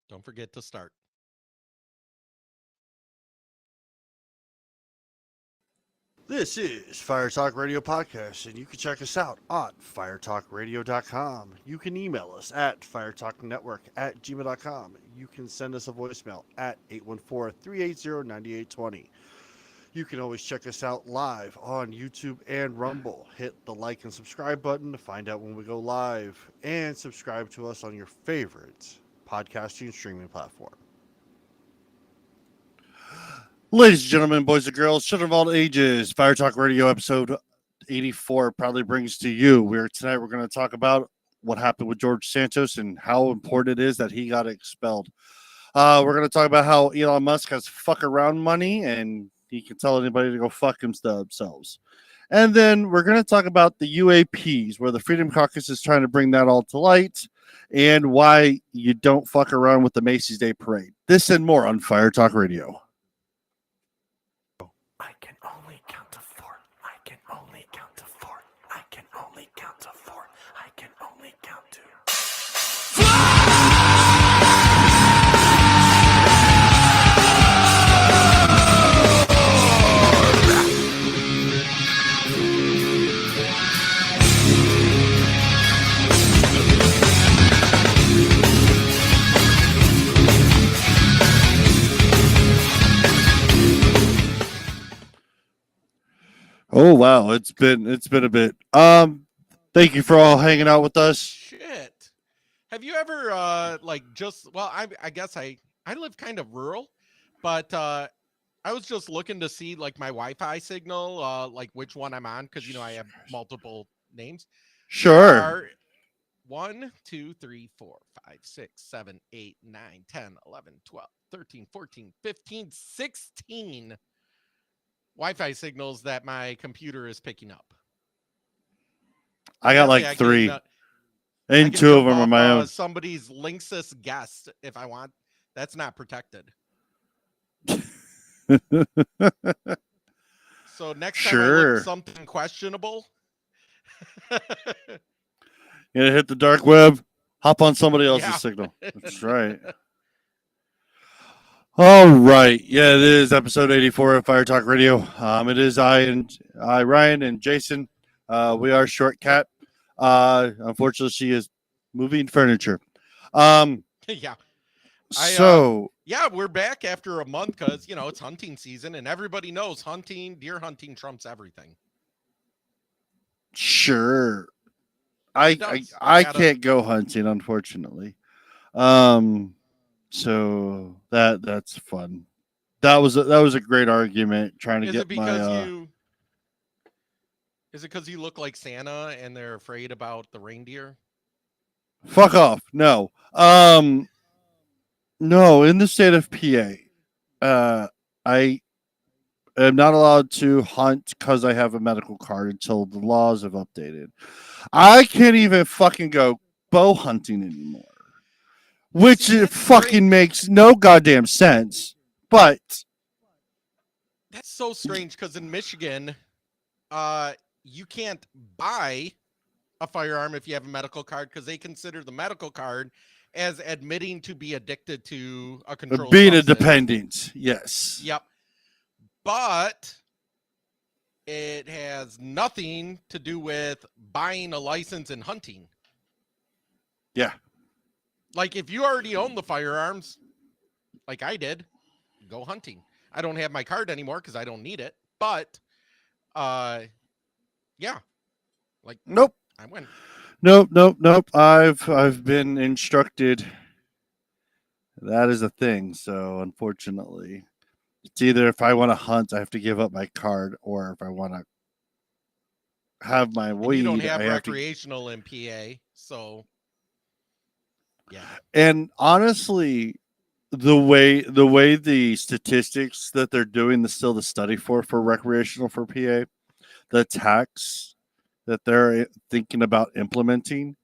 Don't forget to start. This is Fire Talk Radio Podcast, and you can check us out on firetalkradio.com. You can email us at firetalknetwork@gmail.com. You can send us a voicemail at 814-380-9820. You can always check us out live on YouTube and Rumble. Hit the like and subscribe button to find out when we go live, and subscribe to us on your favorite podcasting streaming platform. Ladies and gentlemen, boys and girls, children of all ages, Fire Talk Radio episode 84 proudly brings to you. Tonight we're going to talk about what happened with George Santos and how important it is that he got expelled. We're going to talk about how Elon Musk has fuck around money and he can tell anybody to go fuck themselves. And then we're going to talk about the UAPs, where the Freedom Caucus is trying to bring that all to light, and why you don't fuck around with the Macy's Day Parade. This and more on Fire Talk Radio. I can only count to four. I can only count to four. I can only count to four. I can only count to. Oh wow, it's been a bit. Thank you for all hanging out with us. Shit. Have you ever I guess I live kind of rural, but I was just looking to see like my Wi-Fi signal, like which one I'm on, because I have multiple names. Sure. Are 1, 2, 3, 4, 5, 6, 7, 8, 9, 10, 11, 12, 13, 14, 15, 16 Wi-Fi signals that my computer is picking up. I got like three, and two of them are my own. Somebody's Linksys guest, if I want. That's not protected. So next time I look something questionable, you hit the dark web, hop on somebody else's signal. That's right. All right. Yeah, it is episode 84 of Fire Talk Radio. It is I, Ryan, and Jason. We are Short Cat. Unfortunately, she is moving furniture. Yeah. We're back after a month because, it's hunting season, and everybody knows deer hunting trumps everything. Sure. I can't go hunting, unfortunately. So that's fun. That was a great argument trying to get my. Is it because you look like Santa and they're afraid about the reindeer? Fuck off! No, no. In the state of PA, I am not allowed to hunt because I have a medical card until the laws have updated. I can't even fucking go bow hunting anymore. Which fucking makes no goddamn sense. But that's so strange because in Michigan, you can't buy a firearm if you have a medical card because they consider the medical card as admitting to be addicted to a controlled being substance. A dependent. Yes. Yep. But it has nothing to do with buying a license and hunting. Yeah. Like, if you already own the firearms, like I did, go hunting. I don't have my card anymore because I don't need it. But, yeah. Like, nope. I went. Nope. I've been instructed. That is a thing. So, unfortunately, it's either if I want to hunt, I have to give up my card, or if I want to have my weed, you don't have recreational in PA, so. Yeah. And honestly, the way the statistics that they're doing the study for recreational for PA, the tax that they're thinking about implementing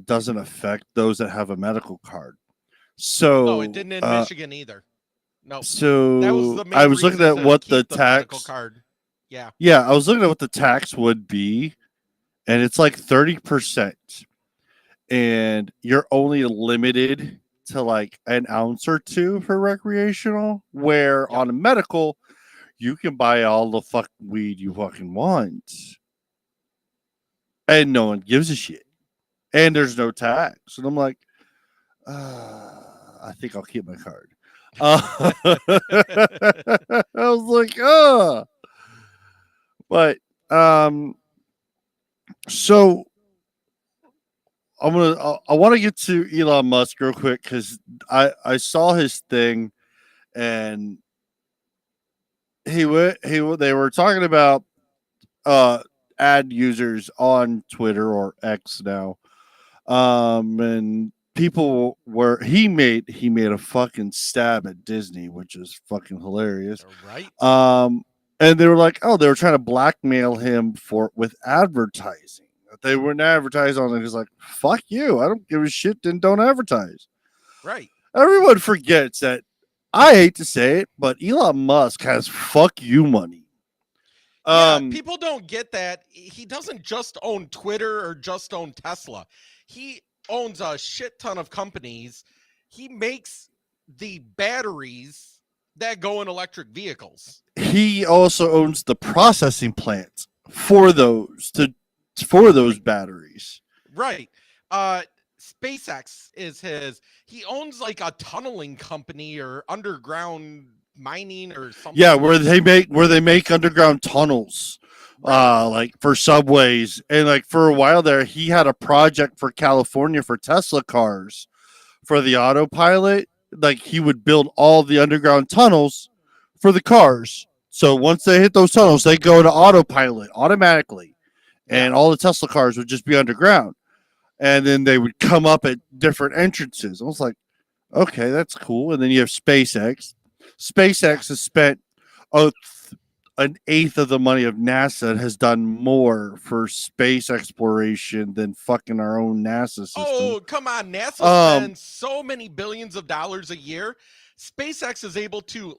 doesn't affect those that have a medical card. So no, it didn't in Michigan either. No. So that was the main I was looking at what the tax card. Yeah. Yeah, I was looking at what the tax would be, and it's like 30%. And you're only limited to like an ounce or two for recreational, where Yep. on a medical, you can buy all the fuck weed you fucking want. And no one gives a shit. And there's no tax. And I'm like, I think I'll keep my card. I was like, but so I want to get to Elon Musk real quick because I saw his thing, and they were talking about ad users on Twitter or X now, and people were he made a fucking stab at Disney, which is fucking hilarious. Right. And they were like, oh, they were trying to blackmail him with advertising. They wouldn't advertise on it. He's like, fuck you. I don't give a shit. Then don't advertise. Right. Everyone forgets that. I hate to say it, but Elon Musk has fuck you money. People don't get that. He doesn't just own Twitter or just own Tesla. He owns a shit ton of companies. He makes the batteries that go in electric vehicles. He also owns the processing plant for those batteries. Right. SpaceX is his. He owns like a tunneling company or underground mining or something. Yeah, where they make underground tunnels, like for subways. And like for a while there, he had a project for California for Tesla cars for the autopilot. Like he would build all the underground tunnels for the cars. So once they hit those tunnels, they go to autopilot automatically, and all the Tesla cars would just be underground. And then they would come up at different entrances. I was like, okay, that's cool. And then you have SpaceX. SpaceX has spent an eighth of the money of NASA and has done more for space exploration than fucking our own NASA system. Oh, come on. NASA spends so many billions of dollars a year. SpaceX is able to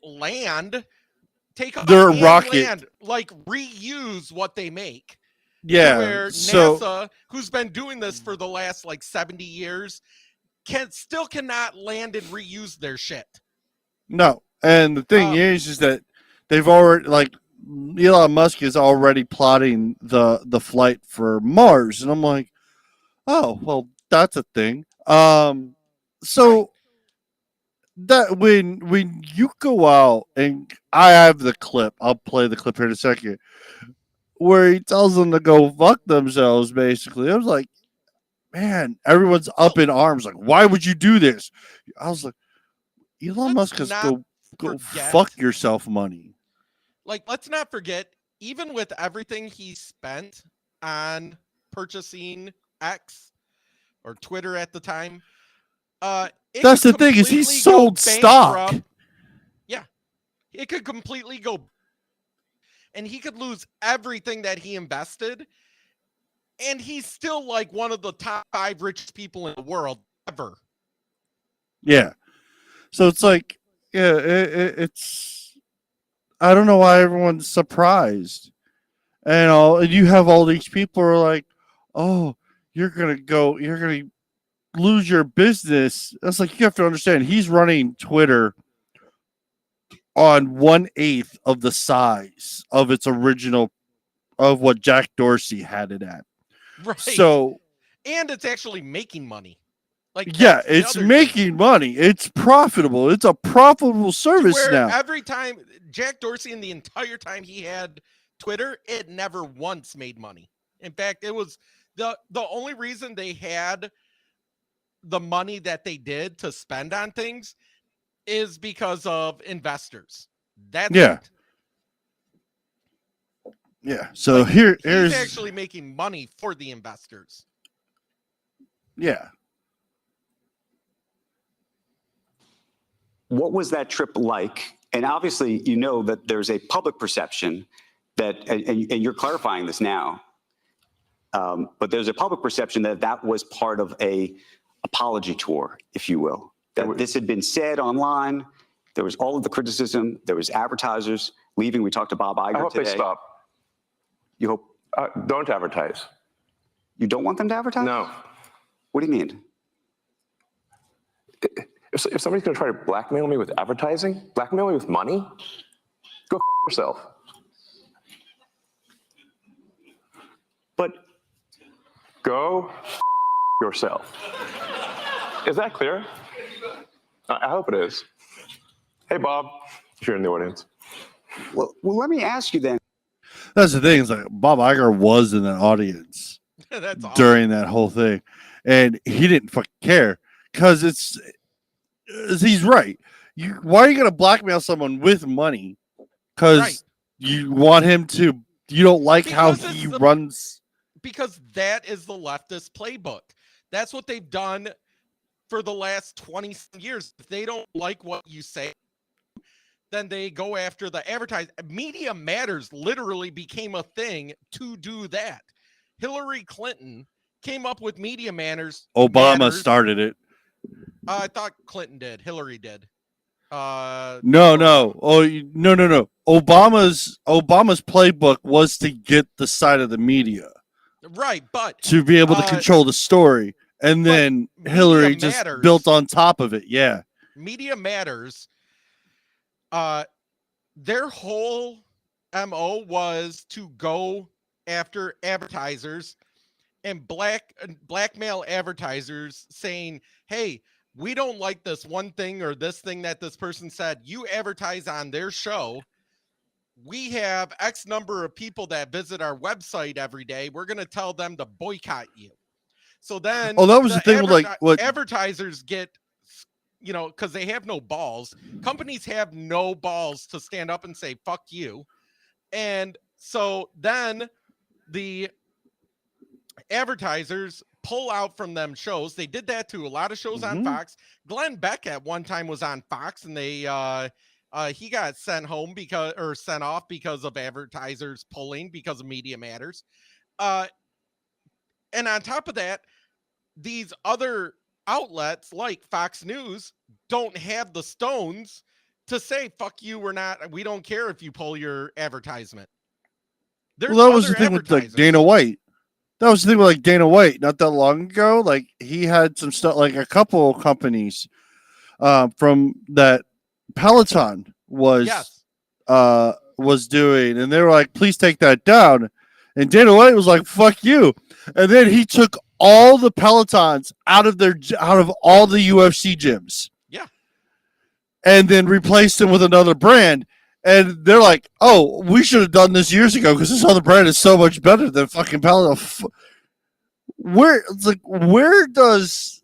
take off their and rocket, land, like reuse what they make. Yeah. Where So NASA, who's been doing this for the last like 70 years, still cannot land and reuse their shit. No. And the thing is that they've already, like, Elon Musk is already plotting the flight for Mars. And I'm like, oh, well, that's a thing. So that when you go out, and I have the clip, I'll play the clip here in a second, where he tells them to go fuck themselves, basically. I was like, man, everyone's up in arms. Like, why would you do this? I was like, Elon Musk has go fuck yourself money. Like, let's not forget, even with everything he spent on purchasing X or Twitter at the time, that's the thing, is he sold stock. Yeah, it could completely go, and he could lose everything that he invested, and he's still like one of the top 5 richest people in the world ever. Yeah. So it's like, yeah, it's, I don't know why everyone's surprised. And you have all these people who are like, oh, you're going to lose your business. That's like, you have to understand, he's running Twitter on 1/8 of the size of its original, of what Jack Dorsey had it at. Right. So, and it's actually making money. Like, yeah, it's making money. It's profitable. It's a profitable service now. Every time Jack Dorsey, in the entire time he had Twitter, it never once made money. In fact, it was the only reason they had the money that they did to spend on things is because of investors. That's it. Yeah. So like, here's he's actually making money for the investors. Yeah. What was that trip like? And obviously, you know that there's a public perception that, and you're clarifying this now, but there's a public perception that was part of a apology tour, if you will. That this had been said online. There was all of the criticism. There was advertisers leaving. We talked to Bob Iger today. I hope they stop. You hope? Don't advertise. You don't want them to advertise? No. What do you mean? If somebody's going to try to blackmail me with advertising, blackmail me with money, go yourself. But Go yourself. Is that clear? I hope it is. Hey, Bob, if you're in the audience. well, let me ask you then. That's the thing. It's like Bob Iger was in that audience That's awesome. during that whole thing, and he didn't fucking care because he's right. Why are you gonna blackmail someone with money? Because Right. you want him to. You don't like how Because he it's the- runs. Because that is the leftist playbook. That's what they've done for the last 20 years. If they don't like what you say, then they go after the advertise. Media Matters literally became a thing to do that. Hillary Clinton came up with Media Matters. Obama started it. I thought Clinton did. Hillary did. No. Oh, no. Obama's playbook was to get the side of the media Right, but to be able to control the story, and then Media Hillary just Matters- built on top of it. Yeah. Media Matters, their whole MO was to go after advertisers and blackmail advertisers saying, hey, we don't like this one thing or this thing that this person said. You advertise on their show. We have X number of people that visit our website every day. We're going to tell them to boycott you. So then, Oh, that was the thing with like what advertisers get, because they have no balls. Companies have no balls to stand up and say, fuck you. And so then the advertisers pull out from them shows. They did that to a lot of shows on Fox. Glenn Beck at one time was on Fox, and they he got sent off because of advertisers pulling because of Media Matters. And on top of that, these other outlets like Fox News don't have the stones to say, fuck you, we don't care if you pull your advertisement. There's well, that was the other thing with like advertisers. Dana White. That was the thing with like Dana White not that long ago. Like he had some stuff, like a couple companies from that Peloton was doing, and they were like, please take that down. And Dana White was like, fuck you. And then he took all the Pelotons out of all the UFC gyms. Yeah. And then replaced them with another brand. And they're like, oh, we should have done this years ago because this other brand is so much better than fucking Peloton. Where does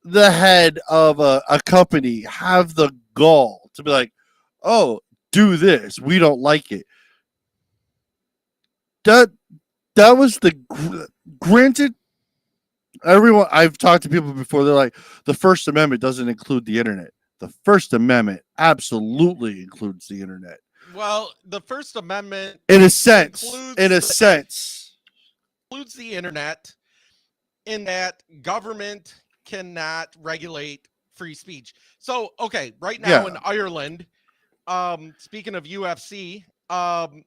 the head of a company have the gall to be like, oh, do this? We don't like it. That was granted. Everyone, I've talked to people before. They're like, the First Amendment doesn't include the internet. The First Amendment absolutely includes the internet. Well, the First Amendment, in a sense, includes the internet, in that government cannot regulate free speech. So, okay, right now in Ireland, speaking of UFC, Conor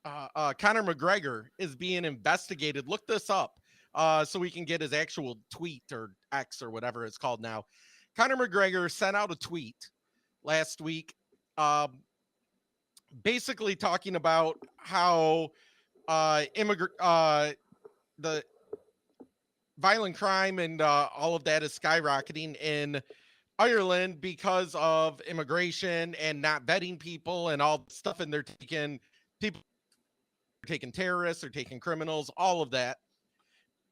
McGregor is being investigated. Look this up so we can get his actual tweet, or X or whatever it's called now. Conor McGregor sent out a tweet last week basically talking about how the violent crime and all of that is skyrocketing in Ireland because of immigration and not vetting people and all the stuff, and they're taking terrorists, they're taking criminals, all of that.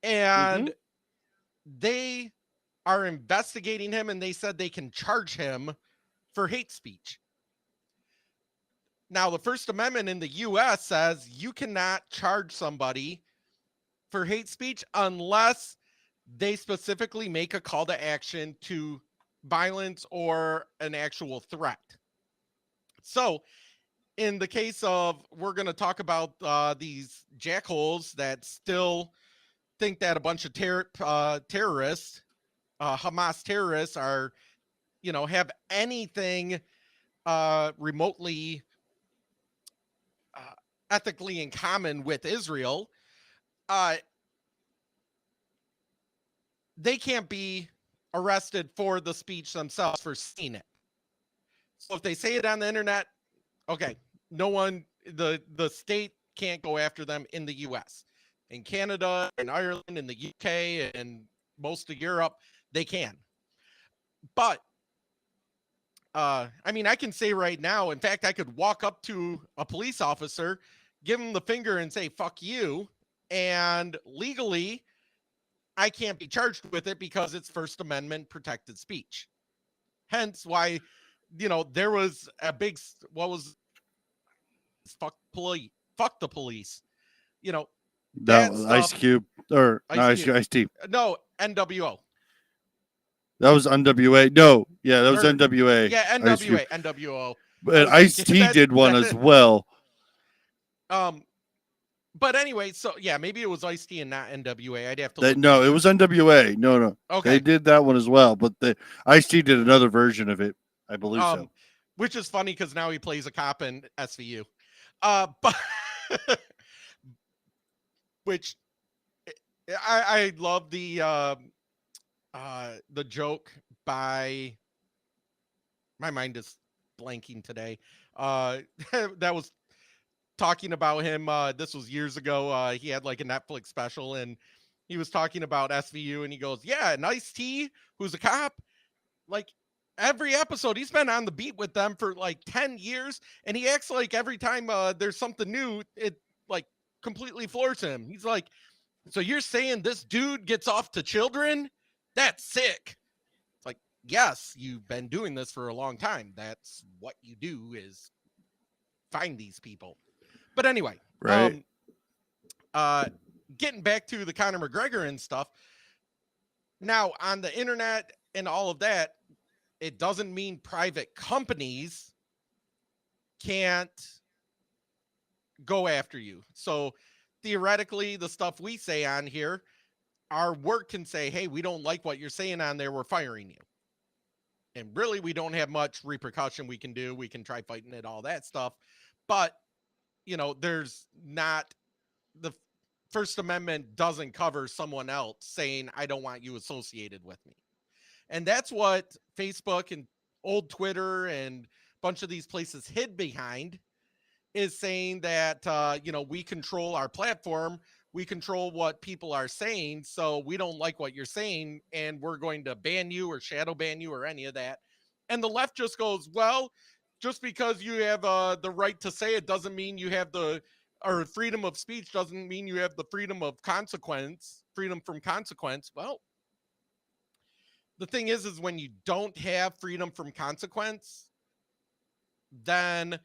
And they are investigating him, and they said they can charge him for hate speech. Now, the First Amendment in the US says you cannot charge somebody for hate speech unless they specifically make a call to action to violence or an actual threat. So, in the case of, we're going to talk about these jackholes that still think that a bunch of terrorists, Hamas terrorists, are, have anything remotely ethically in common with Israel. They can't be arrested for the speech themselves for seeing it. So if they say it on the internet, okay, no one, the state can't go after them in the US. In Canada, in Ireland, in the UK, and most of Europe, they can. But I mean, I can say right now, in fact, I could walk up to a police officer, give him the finger and say, fuck you. And legally, I can't be charged with it because it's First Amendment protected speech. Hence why, you know, there was a big, what was fuck the police, you know, That was stuff- Ice Cube or Ice Cube. Ice T. no, NWO. That was NWA. No, yeah, that was Or- NWA. Yeah, Ice Cube. NWA, NWO. But was Ice thinking T that- did one that- as well. But anyway, so yeah, maybe it was Ice-T and not NWA. I'd have to That, look no, into it was NWA. No. Okay. They did that one as well, but the Ice T did another version of it. I believe so. Which is funny because now he plays a cop in SVU. But which I love the joke by, my mind is blanking today. That was talking about him. This was years ago. He had like a Netflix special and he was talking about SVU and he goes, yeah, and Ice-T, who's a cop, like every episode he's been on the beat with them for like 10 years and he acts like every time there's something new, it like completely floors him. He's like, so you're saying this dude gets off to children? That's sick. It's like, yes, you've been doing this for a long time. That's what you do, is find these people. But anyway, Right. Getting back to the Conor McGregor and stuff. Now on the internet and all of that, it doesn't mean private companies can't go after you. So theoretically, the stuff we say on here, our work can say, hey, we don't like what you're saying on there, we're firing you. And really, we don't have much repercussion we can do. We can try fighting it, all that stuff. But, you know, there's not, the First Amendment doesn't cover someone else saying, I don't want you associated with me. And that's what Facebook and old Twitter and a bunch of these places hid behind, is saying that, you know, we control our platform. We control what people are saying. So we don't like what you're saying and we're going to ban you or shadow ban you or any of that. And the left just goes, well, just because you have the right to say it doesn't mean you have the, or freedom of speech doesn't mean you have the freedom of consequence, freedom from consequence. Well, the thing is when you don't have freedom from consequence, then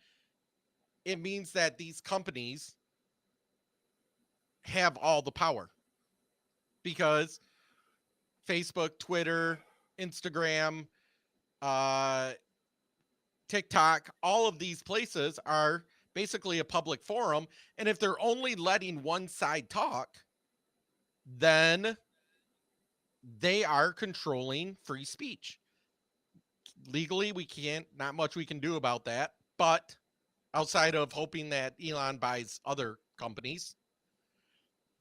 it means that these companies have all the power, because Facebook, Twitter, Instagram, TikTok, all of these places are basically a public forum. And if they're only letting one side talk, then they are controlling free speech. Legally, we can't, not much we can do about that, but outside of hoping that Elon buys other companies.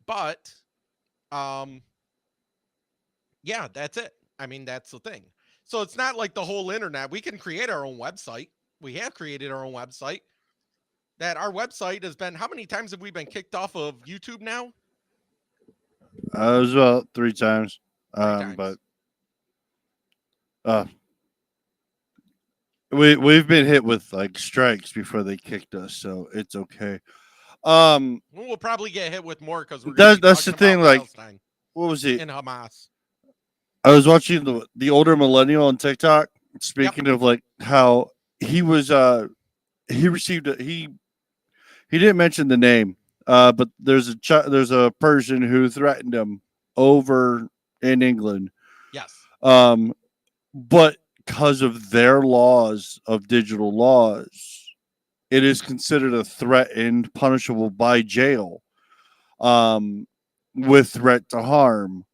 But yeah, that's it. I mean, that's the thing. So it's not like the whole internet. We can create our own website. We have created our own website. That our website has been, how many times have we been kicked off of YouTube now? It was about 3 times. times. But we've been hit with like strikes before they kicked us, so it's okay. We'll probably get hit with more because that's the thing. Like, Palestine what was it? and Hamas. I was watching the older millennial on TikTok. Speaking of like how he was, he received he didn't mention the name, but there's a Persian who threatened him over in England. Yes. But because of their laws of digital laws, it is considered a threat and punishable by jail, with threat to harm.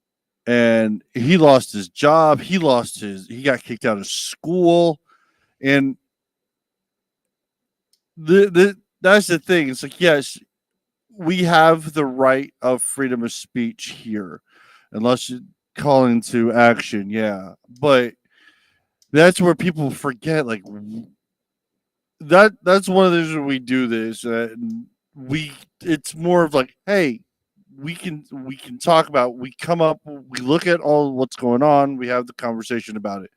And he lost his job. He got kicked out of school. And that's the thing. It's like, yes, we have the right of freedom of speech here, unless calling to action. Yeah, but that's where people forget. Like that's one of the reasons we do this. It's more of like, hey, we can talk about. We come up. We look at all what's going on. We have the conversation about it.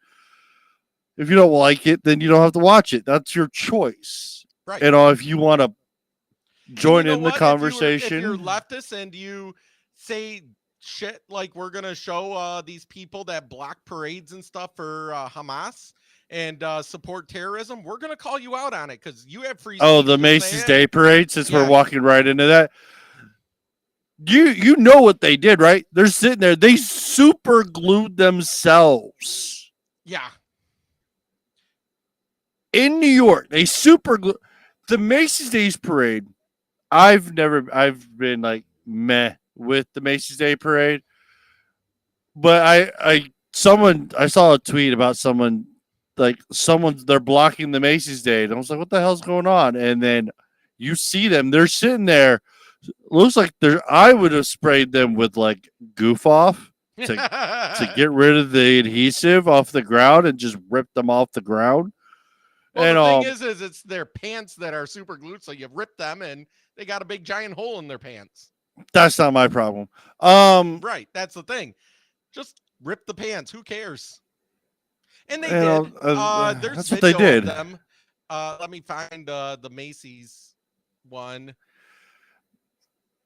If you don't like it, then you don't have to watch it. That's your choice. Right. You know, if you want to And join you know in the what? conversation, If you're leftist and you say shit like we're gonna show these people that block parades and stuff for Hamas and support terrorism, we're gonna call you out on it because you have free speech. oh, the to say Macy's it. Day Parade. Since we're Yeah. walking right into that, you know what they did, right? They're sitting there. They super glued themselves Yeah. in New York. They super glue the Macy's Days Parade. I've been like meh with the Macy's Day Parade, but I saw a tweet about they're blocking the Macy's Day, and I was like, what the hell's going on? And then you see them, they're sitting there. Looks like I would have sprayed them with like goof off to get rid of the adhesive off the ground and just rip them off the ground. Well, And the thing is it's their pants that are super glued, so you rip them and they got a big giant hole in their pants. that's not my problem. Right, that's the thing. Just rip the pants. Who cares? And they did. There's that's what they video did. of them. Let me find the Macy's one.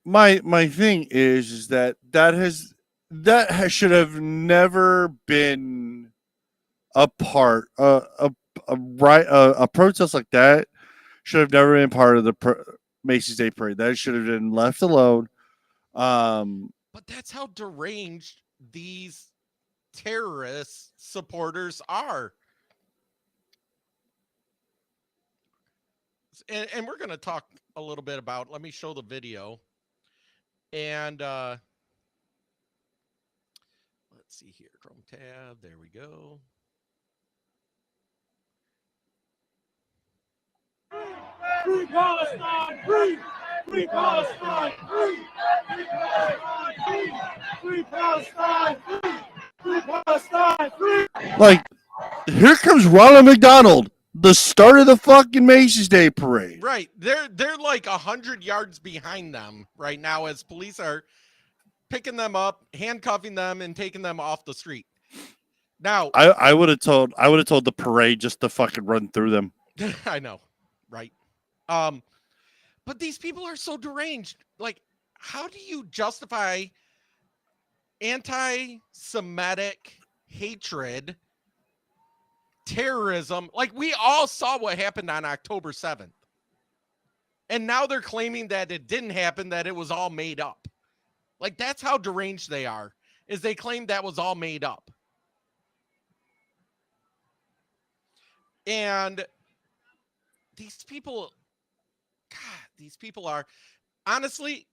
My thing is that should have never been a part a protest like that should have never been part of the Macy's Day Parade. That should have been left alone. But that's how deranged these terrorist supporters are. And we're going to talk a little bit about, let me show the video. And let's see here, Chrome tab, there we go. Free Palestine, free! Free Palestine, free! Free Palestine, free! Free Palestine, free! Free Palestine, free! Like, here comes Ronald McDonald, the start of the fucking Macy's Day Parade. Right. They're like 100 yards behind them right now as police are picking them up, handcuffing them, and taking them off the street. Now, I would have told the parade just to fucking run through them. I know, right? But these people are so deranged. Like, how do you justify anti-Semitic hatred, terrorism? Like, we all saw what happened on October 7th. And now they're claiming that it didn't happen, that it was all made up. Like, that's how deranged they are, is they claim that was all made up. And these people, God, these people are, honestly,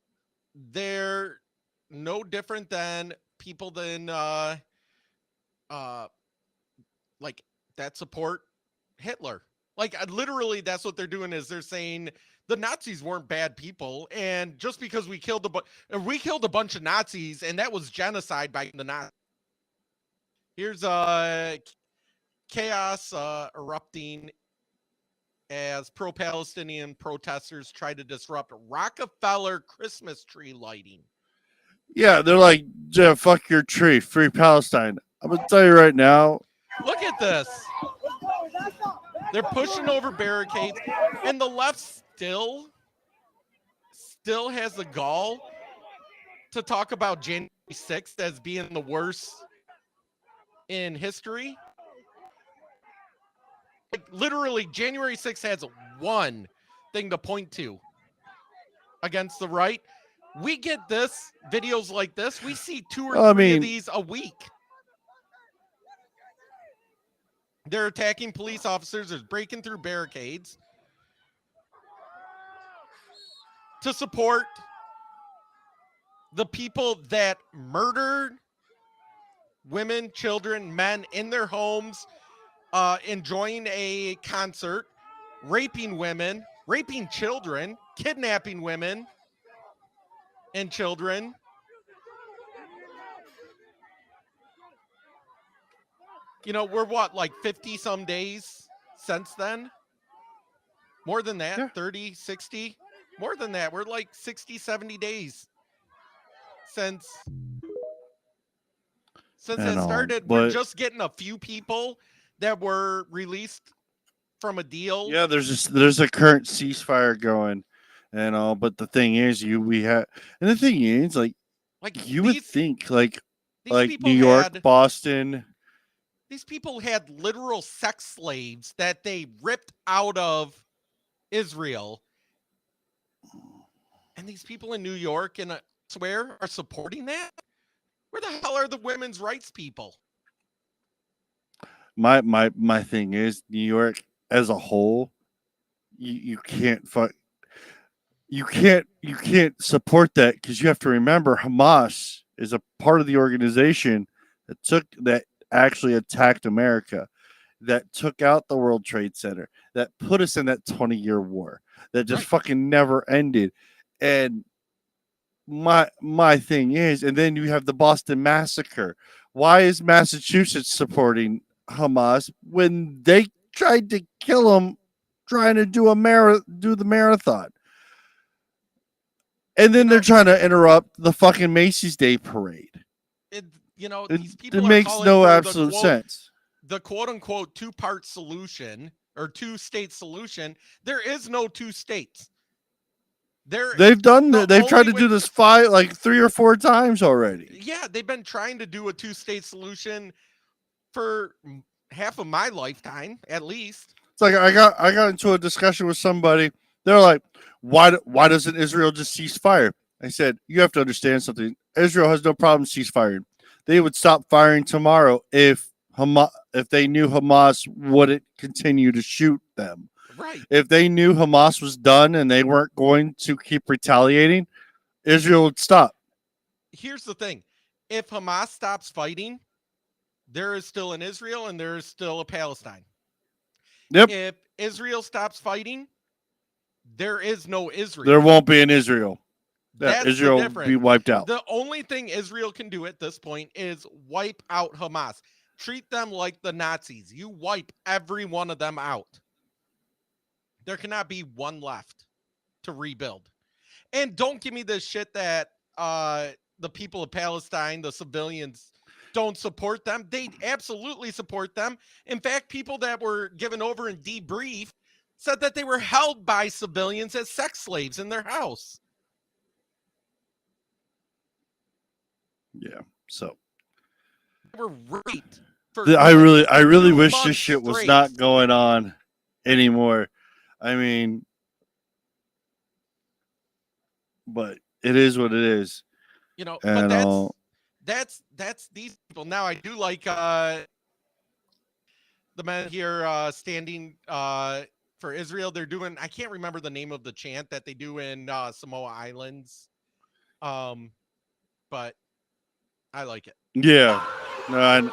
they're no different than people like that support Hitler. Like, literally, that's what they're doing, is they're saying the Nazis weren't bad people, and just because we killed a bunch of Nazis, and that was genocide by the Nazis. Here's chaos erupting as pro-Palestinian protesters try to disrupt Rockefeller Christmas tree lighting. Yeah, they're like, yeah, fuck your tree, free Palestine. I'm gonna tell you right now. Look at this. They're pushing over barricades, and the left still has the gall to talk about January 6th as being the worst in history. Like, literally, January 6th has one thing to point to against the right. We get videos like this. We see 2 or 3 of these a week. They're attacking police officers. They're breaking through barricades to support the people that murdered women, children, men in their homes, enjoying a concert, raping women, raping children, kidnapping women and children. You know, we're what, like 50 some days since then? More than that, Yeah. 30, 60? More than that. We're like 60, 70 days since And it started. We're but just getting a few people that were released from a deal. yeah, there's a current ceasefire going, and all. But the thing is, we have, and the thing is, like Like you would think, like these New people York, had Boston. these people had literal sex slaves that they ripped out of Israel. And these people in New York and elsewhere are supporting that? Where the hell are the women's rights people? My thing is, New York as a whole, you can't you can't support that, because you have to remember Hamas is a part of the organization that actually attacked America, that took out the World Trade Center, that put us in that 20-year war that just Right. fucking never ended. And my thing is, and then you have the Boston Massacre. Why is Massachusetts supporting Hamas when they tried to kill him trying to do the marathon? And then they're trying to interrupt the fucking Macy's Day Parade. These people It are makes calling no for absolute sense. the quote unquote two-part solution or two-state solution. There is no two states. They've done the that. They've tried only to do way- this 3 or 4 times already. Yeah, they've been trying to do a two-state solution for half of my lifetime, at least. It's like I got into a discussion with somebody. They're like, why doesn't Israel just cease fire? I said, you have to understand something. Israel has no problem ceasefiring. They would stop firing tomorrow if they knew Hamas wouldn't continue to shoot them. Right. If they knew Hamas was done and they weren't going to keep retaliating, Israel would stop. Here's the thing. If Hamas stops fighting, there is still an Israel and there is still a Palestine. Yep. If Israel stops fighting, there is no Israel. There won't be an Israel. That's Israel the will difference. be wiped out. The only thing Israel can do at this point is wipe out Hamas. Treat them like the Nazis. You wipe every one of them out. There cannot be one left to rebuild. And don't give me this shit that the people of Palestine, the civilians, don't support them. They absolutely support them. In fact, people that were given over and debriefed said that they were held by civilians as sex slaves in their house. Yeah. So They were raped. I really 2 wish months this shit was straight. not going on anymore. I mean, but it is what it is. But And that's these people. Now I do like the men here standing for Israel. They're doing, I can't remember the name of the chant that they do in Samoa Islands. But I like it. yeah. No,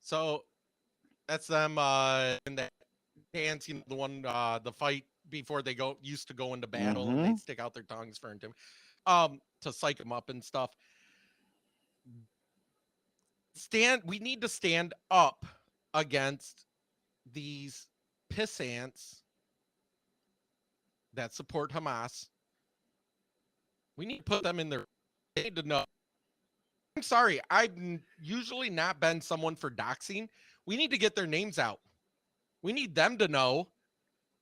So that's them in that dance, the one the fight before they used to go into battle and they'd stick out their tongues for him to psych them up and stuff. We need to stand up against these pissants that support Hamas. We need to put them in their, they need to know. I'm sorry, I've usually not been someone for doxing. We need to get their names out. We need them to know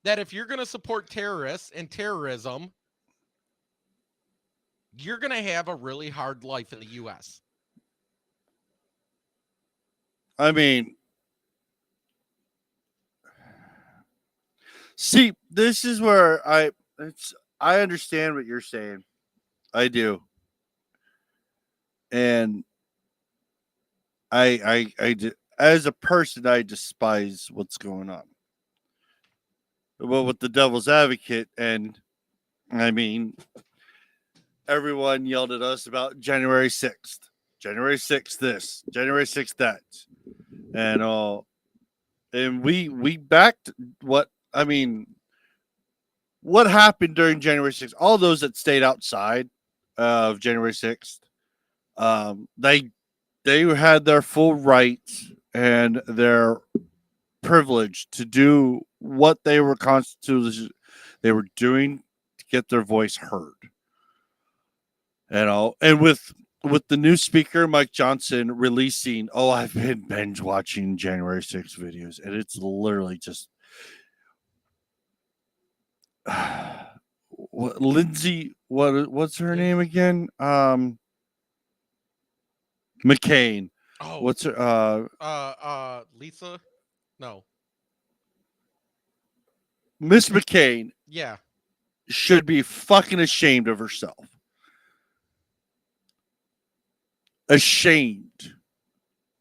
that if you're going to support terrorists and terrorism, you're going to have a really hard life in the U.S. I mean, see, this is where I understand what you're saying. I do. And as a person, I despise what's going on. Well, with the devil's advocate, and I mean, everyone yelled at us about January 6th. January 6th this, January 6th that. And we backed what happened during January 6th. All those that stayed outside of January 6th, they had their full rights and their privilege to do what they were doing to get their voice heard. And with the new speaker Mike Johnson releasing, I've been binge watching January 6th videos, and it's literally just what's her name again? McCain. Oh, What's her Lisa? No. Miss McCain Yeah. should be fucking ashamed of herself. Ashamed.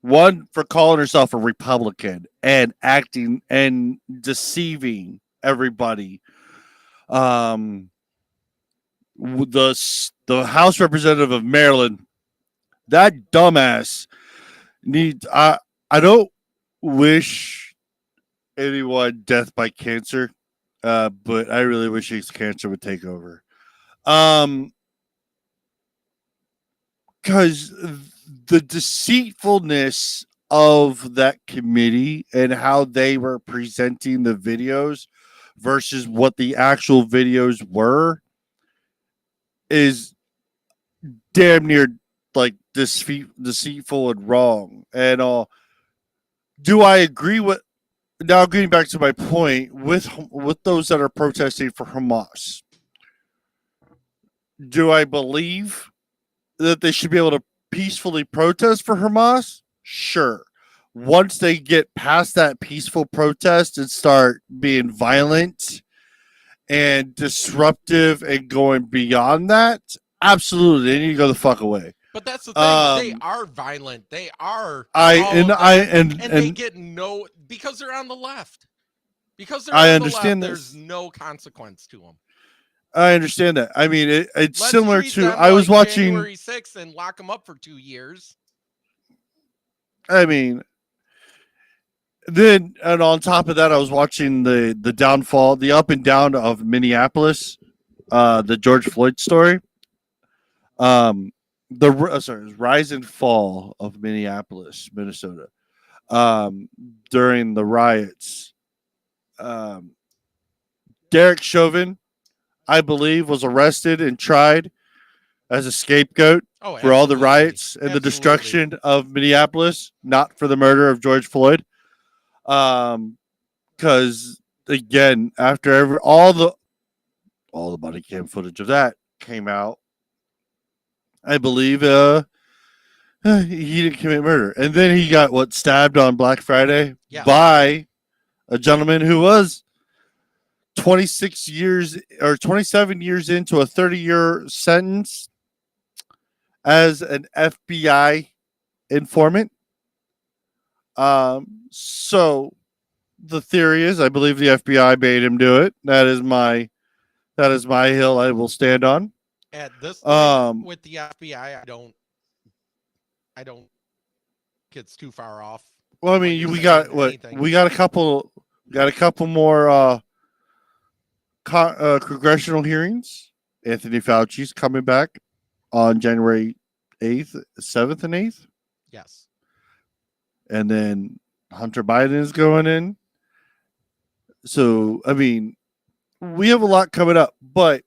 One, for calling herself a Republican and acting and deceiving everybody. The House Representative of Maryland, that dumbass needs. I don't wish anyone death by cancer, but I really wish his cancer would take over. Because the deceitfulness of that committee and how they were presenting the videos versus what the actual videos were is damn near like deceitful and wrong. And do I agree with, now getting back to my point, with those that are protesting for Hamas, do I believe that they should be able to peacefully protest for Hamas? Sure. Once they get past that peaceful protest and start being violent and disruptive and going beyond that, absolutely, they need to go the fuck away. But that's the thing. They are violent. They are. And they get no, because they're on the left. Because they're on the left, there's no consequence to them. I understand that. I mean, it's Let's similar treat to, them I was like watching January 6th and lock them up for 2 years. I mean, then, and on top of that, I was watching the downfall, the up and down of Minneapolis, the George Floyd story. Rise and fall of Minneapolis, Minnesota, during the riots. Derek Chauvin, I believe, was arrested and tried as a scapegoat for all the riots and the destruction of Minneapolis, not for the murder of George Floyd. Because again, after all the body cam footage of that came out, I believe he didn't commit murder, and then he got stabbed on Black Friday by a gentleman who was 26 years or 27 years into a 30-year sentence as an FBI informant. So the theory is, I believe the FBI made him do it. That is my hill I will stand on. At this point, with the FBI, I don't it's too far off. Well, I mean, we got a couple more congressional hearings. Anthony Fauci's coming back on January 8th, 7th, and 8th. Yes. And then Hunter Biden is going in. So, I mean, we have a lot coming up, but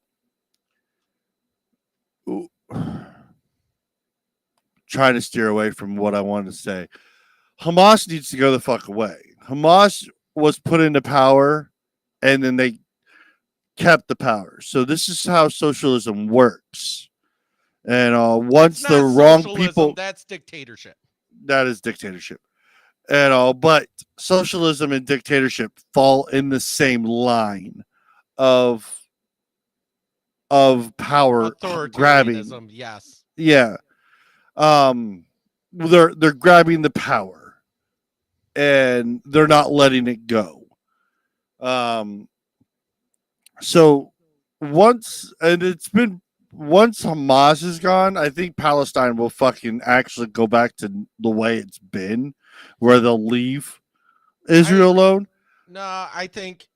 trying to steer away from what I wanted to say. Hamas needs to go the fuck away. Hamas was put into power, and then they kept the power. So this is how socialism works. And once the wrong people, that's dictatorship. That is dictatorship. And but socialism and dictatorship fall in the same line of of power grabbing. Authoritarianism, yes. Yeah. They're grabbing the power and they're not letting it go. So once Hamas is gone, I think Palestine will fucking actually go back to the way it's been, where they'll leave Israel alone. No, I think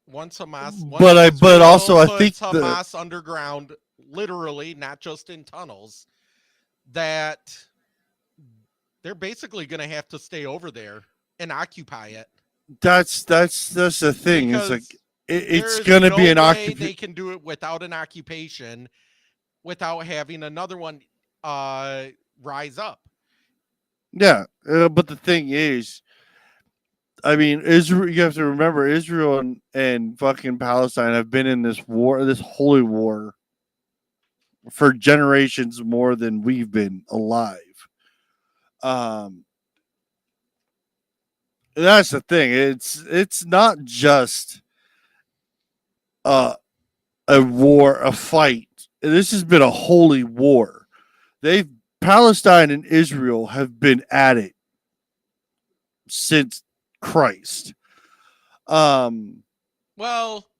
once Hamas, But also I think Hamas underground, literally, not just in tunnels, that they're basically going to have to stay over there and occupy it. that's the thing. It's like it's There's going to no be an way occupation. they can do it without an occupation, without having another one rise up. Yeah, but the thing is, I mean, Israel. You have to remember, Israel and fucking Palestine have been in this war, this holy war, for generations more than we've been alive. That's the thing. It's not just a war, a fight. This has been a holy war. Palestine and Israel have been at it since Christ. Well,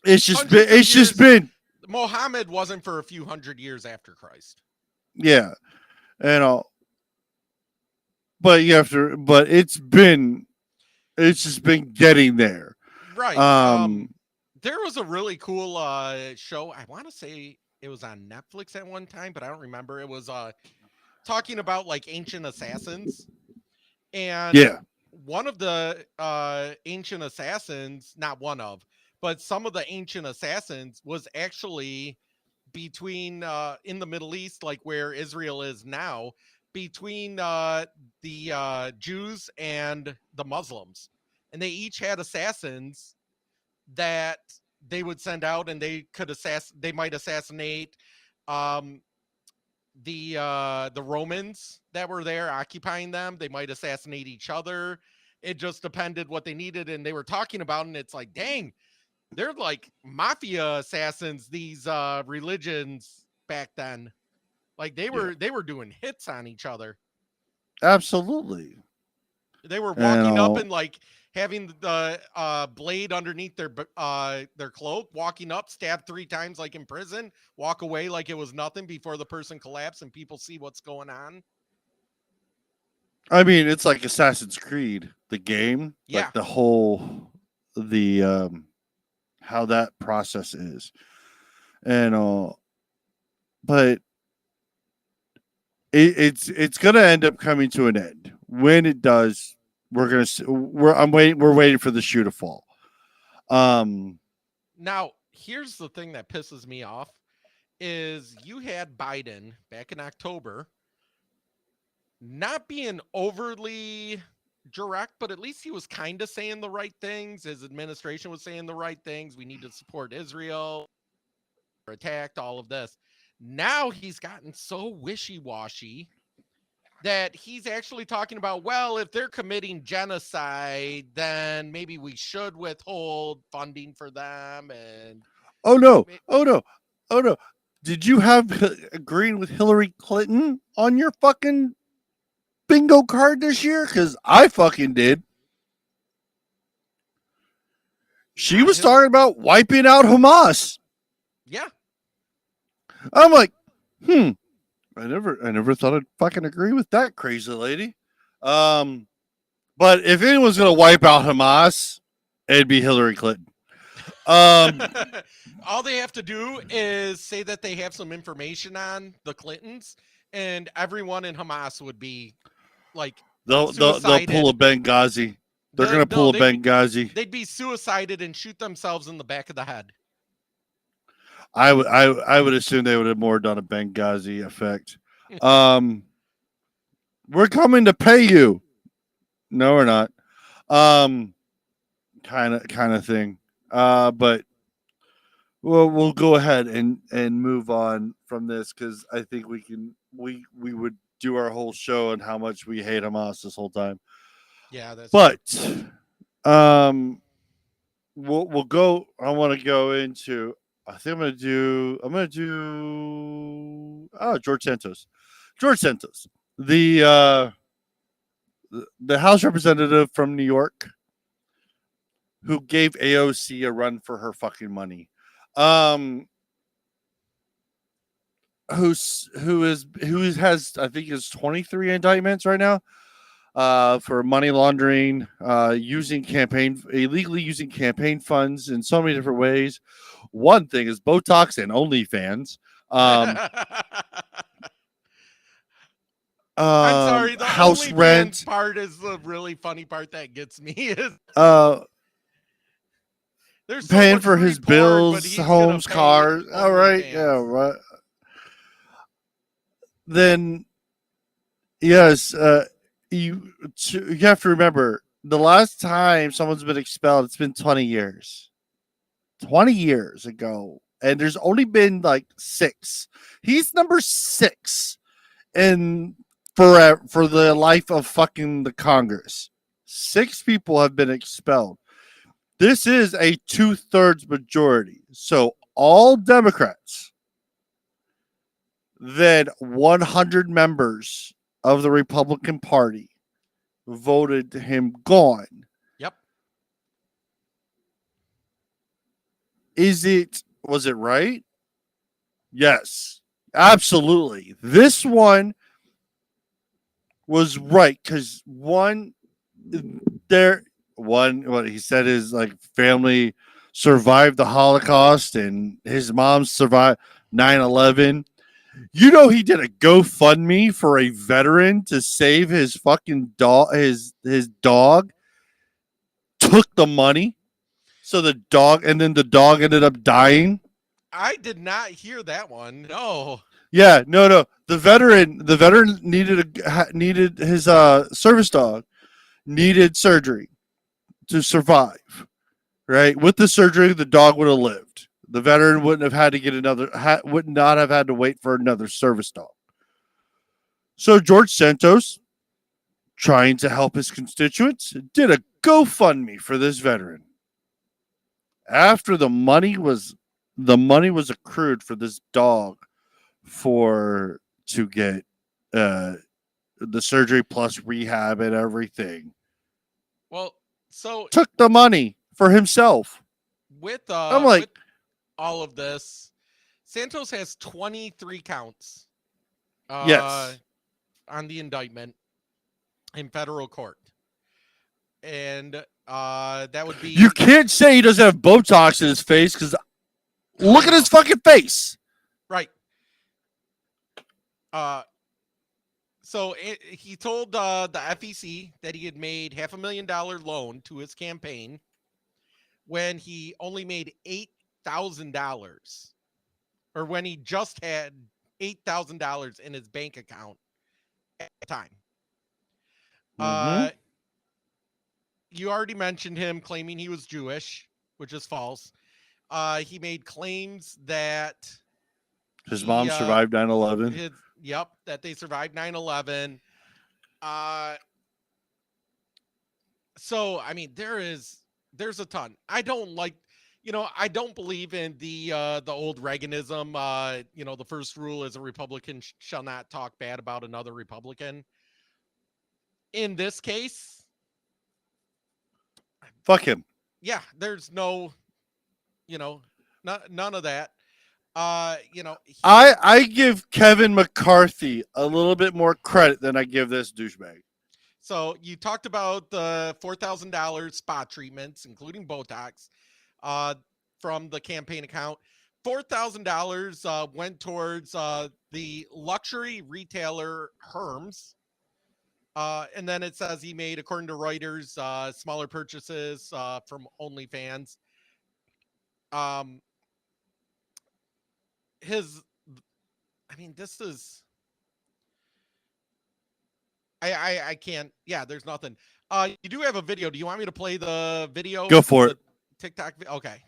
it's hundreds of just years- been Mohammed wasn't for a few hundred years after Christ. yeah, but you have to. But it's just been getting there. Right. There was a really cool show. I want to say it was on Netflix at one time, but I don't remember. It was talking about like ancient assassins. And Yeah. one of the ancient assassins, not one of, but some of the ancient assassins was actually between in the Middle East, like where Israel is now, between the Jews and the Muslims. And they each had assassins that they would send out, and they might assassinate the Romans that were there occupying them. They might assassinate each other. It just depended what they needed. And they were talking about, and it's like, dang, they're like mafia assassins, these religions back then. Like they were doing hits on each other. Absolutely. They were walking up know. and like having the blade underneath their cloak, walking up, stab 3 times like in prison, walk away like it was nothing before the person collapsed and people see what's going on. I mean, it's like Assassin's Creed, the game, Yeah. like how that process is, and but it's gonna end up coming to an end. When it does, we're waiting for the shoe to fall. Now, here's the thing that pisses me off is you had Biden back in October not being overly direct, but at least he was kind of saying the right things. His administration was saying the right things. We need to support Israel. We're attacked, all of this. Now he's gotten so wishy-washy that he's actually talking about, well, if they're committing genocide, then maybe we should withhold funding for them. And oh no! Did you have agreeing with Hillary Clinton on your fucking bingo card this year? Because I fucking did. She was talking about wiping out Hamas. yeah, I'm like, I never thought I'd fucking agree with that crazy lady. But if anyone's gonna wipe out Hamas, it'd be Hillary Clinton. all they have to do is say that they have some information on the Clintons, and everyone in Hamas would be like, They'll pull a Benghazi. They're gonna pull a Benghazi. They'd be suicided and shoot themselves in the back of the head. I would assume they would have more done a Benghazi effect. We're coming to pay you. No, we're not. Kind of thing. But we'll go ahead and move on from this, because I think we would do our whole show on how much we hate Hamas this whole time. Yeah, that's But we'll go. I want to go into I think I'm gonna do George Santos. George Santos. The House representative from New York who gave AOC a run for her fucking money. Who has I think is 23 indictments right now for money laundering, illegally using campaign funds in so many different ways. One thing is Botox and OnlyFans. I'm sorry. The house OnlyFans rent part is the really funny part that gets me. Is there's so paying much for free his porn, but bills, he's gonna homes, pay cars. All right, yeah, OnlyFans. right. Then yes, you have to remember the last time someone's been expelled, it's been 20 years. 20 years ago, and there's only been like 6. He's number 6 in for the life of fucking the Congress. 6 people have been expelled. This is a 2/3 majority. So all Democrats, then 100 members of the Republican Party voted him gone. Yep. Was it right? Yes, absolutely. This one was right because what he said is like family survived the Holocaust and his mom survived 9/11. You know, he did a GoFundMe for a veteran to save his fucking dog. His dog took the money. So the dog ended up dying. I did not hear that one. No. Yeah, no. The veteran needed his service dog needed surgery to survive. Right? With the surgery, the dog would have lived. The veteran wouldn't have had to get would not have had to wait for another service dog. So George Santos, trying to help his constituents, did a GoFundMe for this veteran. After the money was accrued for this dog to get the surgery plus rehab and everything. Well, so Took the money for himself. with I'm like, with all of this, Santos has 23 counts. Yes. On the indictment in federal court, and that would be You can't say he doesn't have Botox in his face because look at his fucking face. right. So he told the FEC that he had made $500,000 loan to his campaign when he only made $8,000, or when he just had $8,000 in his bank account at the time. You already mentioned him claiming he was Jewish, which is false. He made claims that His mom survived 9/11. That they survived 9/11. So I mean, there's a ton. I don't believe in the old Reaganism. The first rule is a Republican shall not talk bad about another Republican. In this case, Fuck him. yeah, there's no, none of that. I give Kevin McCarthy a little bit more credit than I give this douchebag. So you talked about the $4,000 spa treatments, including Botox, from the campaign account. $4,000 went towards the luxury retailer Hermes. And then it says he made, according to Reuters, smaller purchases from OnlyFans. This is, I can't, there's nothing. You do have a video. Do you want me to play the video? Go for it. TikTok. Okay.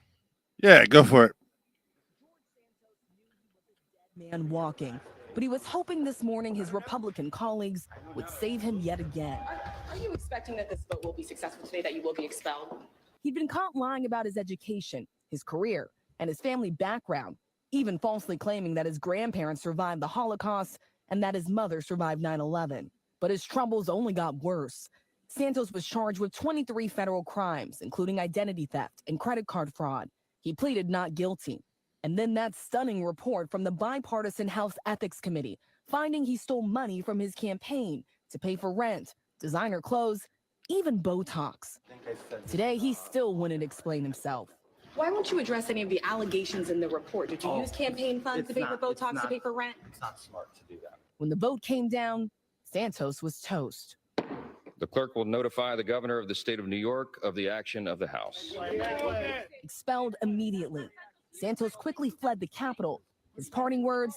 Yeah, go for it. Man walking, but he was hoping this morning his Republican colleagues would save him yet again. Are you expecting that this vote will be successful today, that you will be expelled? He'd been caught lying about his education, his career, and his family background, even falsely claiming that his grandparents survived the Holocaust and that his mother survived 9/11. But his troubles only got worse. Santos was charged with 23 federal crimes, including identity theft and credit card fraud. He pleaded not guilty. And then that stunning report from the bipartisan House Ethics Committee, finding he stole money from his campaign to pay for rent, designer clothes, even Botox. Today, he still wouldn't explain himself. Why won't you address any of the allegations in the report? Did you use campaign funds to pay for Botox, to pay for rent? It's not smart to do that. When the vote came down, Santos was toast. The clerk will notify the governor of the state of New York of the action of the House. Expelled immediately, Santos quickly fled the Capitol. His parting words,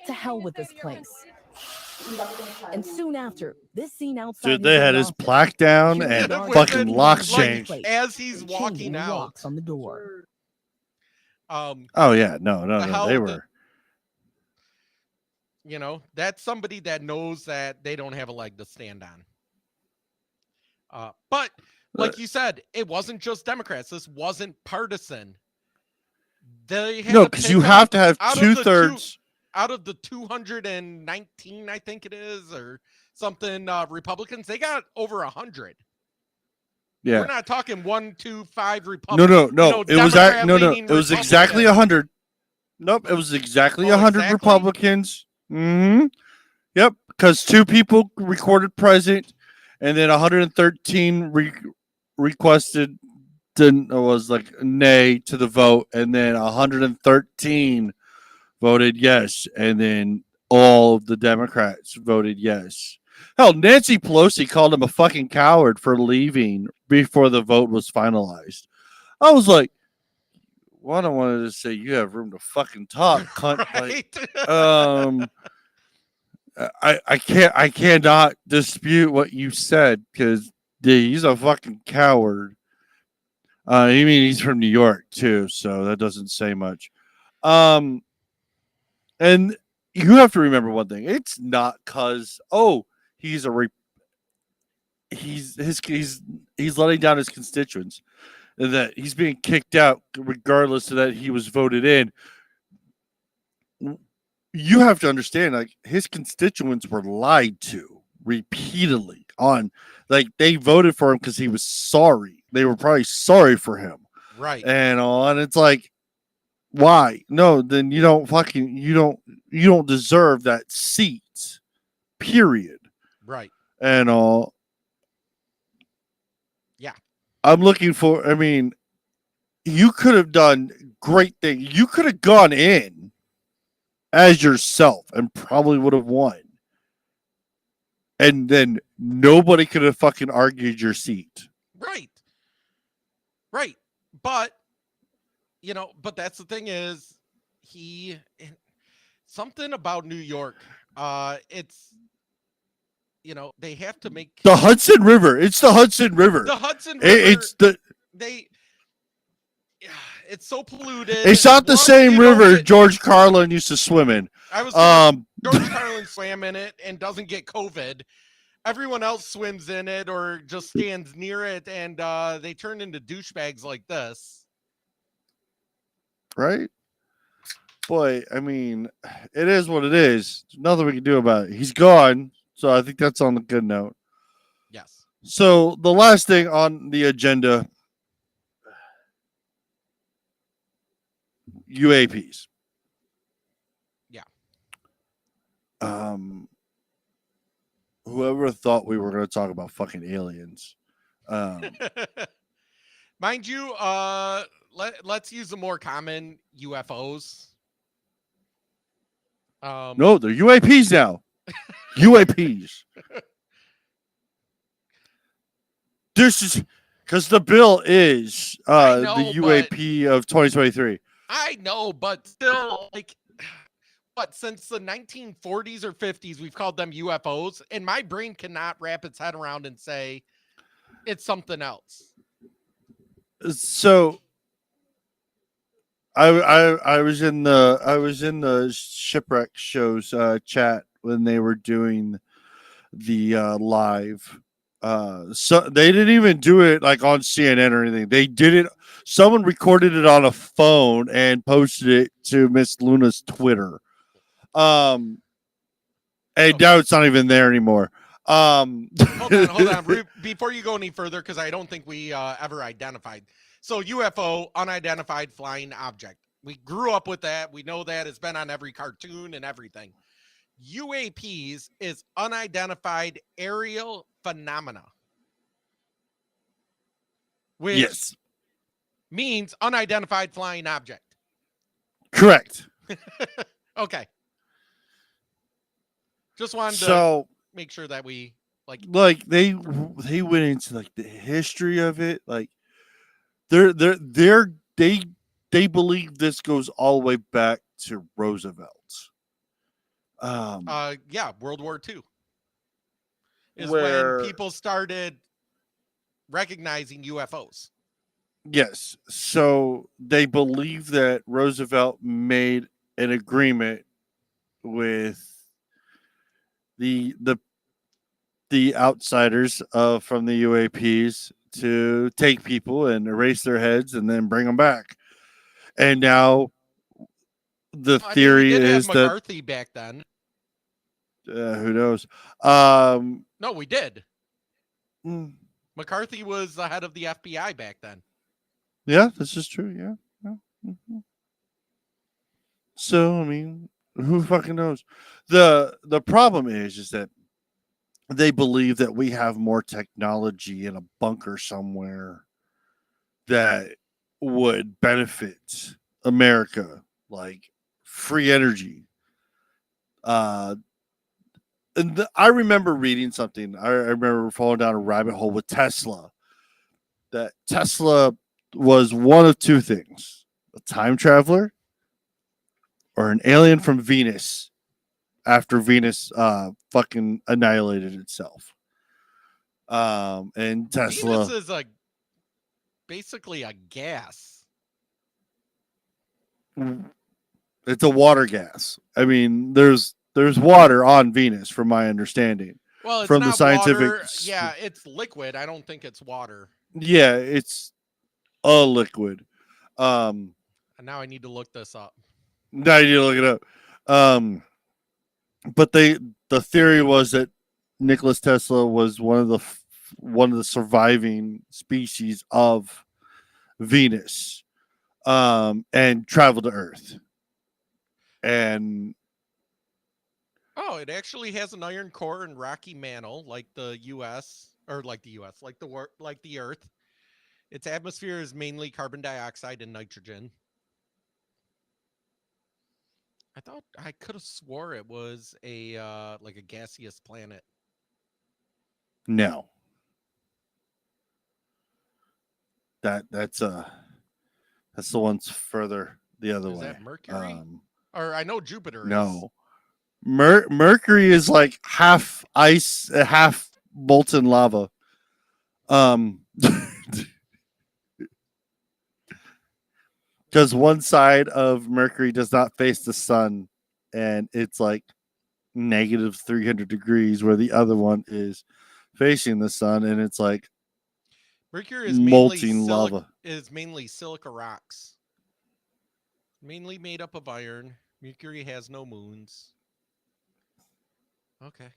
"To hell with this place." And soon after, this scene outside Dude, they his had own his office, plaque down security and guards fucking opened locks the changed. plate As he's and changing walking the out. locks on the door. Oh yeah, no, How they the- were. You know, that's somebody that knows that they don't have a leg to stand on. But like you said, it wasn't just Democrats. This wasn't partisan. They had No, to because pick you up have to have out of the 2/3. out of the 219, I think it is, or something, Republicans. They got over 100. Yeah. We're not talking 1, 2, 5 No, Republicans. no. It was Democrat no. leaning It was exactly Republican. 100. Nope, it was exactly Oh, 100 exactly? Republicans. Yep, because 2 people recorded present, and then 113 requested was like nay to the vote, and then 113 voted yes, and then all of the Democrats voted yes. Hell, Nancy Pelosi called him a fucking coward for leaving before the vote was finalized. I was like, well, I don't want to say you have room to fucking talk, cunt. Right? I cannot dispute what you said because he's a fucking coward. I mean, he's from New York too, so that doesn't say much. And you have to remember one thing: it's not because he's letting down his constituents, and that he's being kicked out regardless of that he was voted in. You have to understand, like, his constituents were lied to repeatedly on, like, they voted for him because he was sorry. They were probably sorry for him. Right. And it's like, why? No, then you don't deserve that seat. Period. Right. And all. Yeah. I'm looking for, I mean, you could have done great things. You could have gone in as yourself and probably would have won. And then nobody could have fucking argued your seat. Right. Right. But, but that's the thing is something about New York. It's, they have to make The Hudson River. It's the Hudson River. the Hudson River. It's so polluted. It's not the One, same river George Carlin used to swim in. I was thinking George Carlin swam in it and doesn't get COVID. Everyone else swims in it or just stands near it, and they turn into douchebags like this. Right? Boy, I mean, it is what it is. There's nothing we can do about it. He's gone, so I think that's on the good note. Yes. So the last thing on the agenda, UAPs. Yeah. Whoever thought we were going to talk about fucking aliens. Mind you, let's use the more common UFOs. No, they're UAPs now. UAPs. This is because the bill is I know, the UAP of 2023. I know, but still, like, what, since the 1940s or 50s, we've called them UFOs, and my brain cannot wrap its head around and say it's something else. So I was in the Shipwreck Show's chat when they were doing the live So they didn't even do it like on CNN or anything. They did it. Someone recorded it on a phone and posted it to Miss Luna's Twitter. And now it's not even there anymore. Hold on. Before you go any further, because I don't think we ever identified. So UFO, unidentified flying object. We grew up with that. We know that. It's been on every cartoon and everything. UAPs is unidentified aerial phenomena. Which Yes, means unidentified flying object. correct. Okay. Just wanted to So make sure that we like they went into like the history of it. Like they believe this goes all the way back to Roosevelt. yeah, World War II is Where- when people started recognizing UFOs. Yes. So they believe that Roosevelt made an agreement with the outsiders from the UAPs to take people and erase their heads and then bring them back. And now the I mean, theory we did is have that McCarthy back then. who knows? No, we did. mm, McCarthy was the head of the FBI back then. Yeah, this is true. Yeah. Mhm. So I mean, who fucking knows? The problem is that they believe that we have more technology in a bunker somewhere that would benefit America, like free energy. I remember reading something. I remember falling down a rabbit hole with Tesla. That Tesla was one of two things: a time traveler or an alien from Venus after Venus fucking annihilated itself. And Tesla, Venus is basically a gas. it's a water gas. I mean, there's water on Venus, from my understanding. Well, it's From the not scientific water. Yeah, it's liquid. I don't think it's water. Yeah, it's a liquid. And now I need to look this up. Now you need to look it up. But the theory was that Nicholas Tesla was one of the surviving species of Venus, and traveled to Earth. And Oh, it actually has an iron core and rocky mantle, like the U.S. or like the U.S. like the Earth. Its atmosphere is mainly carbon dioxide and nitrogen. I could have swore it was a like a gaseous planet. no, that's the ones further the other Is way. that Mercury? Or I know Jupiter is. No, Mercury is like half ice, half molten lava. Because one side of Mercury does not face the sun, and it's like negative 300 degrees, where the other one is facing the sun, and it's like Mercury is molten lava. mainly silica rocks. Mainly made up of iron. Mercury has no moons. Okay.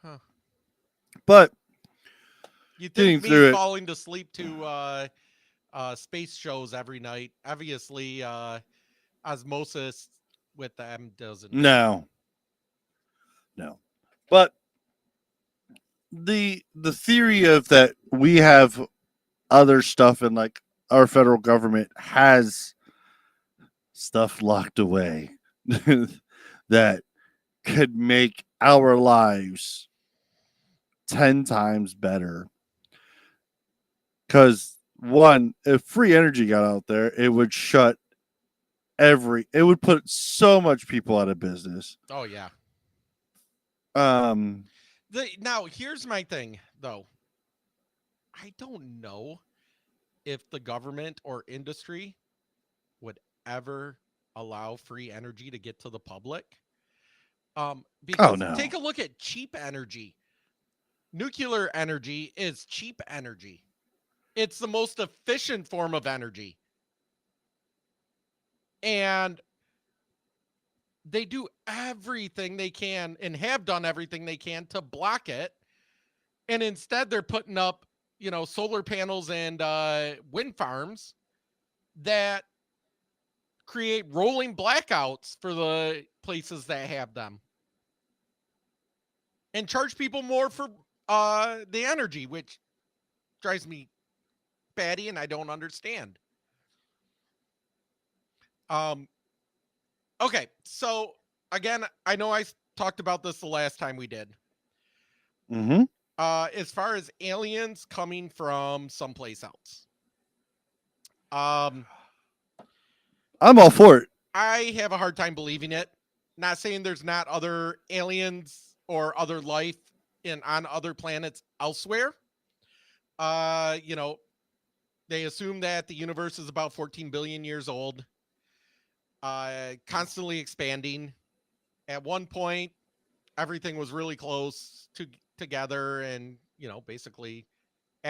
Huh. But You Getting think through me it. falling to sleep to space shows every night? Obviously, osmosis with them doesn't. no. But the theory of that we have other stuff, and like our federal government has stuff locked away that could make our lives 10 times better. Because one, if free energy got out there, it would it would put so much people out of business. Oh yeah. Now Here's my thing though. I don't know if the government or industry would ever allow free energy to get to the public. Because no. take a look at cheap energy. nuclear energy is cheap energy. It's the most efficient form of energy. And they do everything they can and have done everything they can to block it. And instead they're putting up, solar panels and wind farms that create rolling blackouts for the places that have them. And charge people more for the energy, which drives me batty and I don't understand. Okay, so again, I know I talked about this the last time we did. Mm-hmm. As far as aliens coming from someplace else. I'm all for it. I have a hard time believing it. Not saying there's not other aliens or other life on other planets elsewhere. They assume that the universe is about 14 billion years old. Constantly expanding. At one point, everything was really close together, and basically,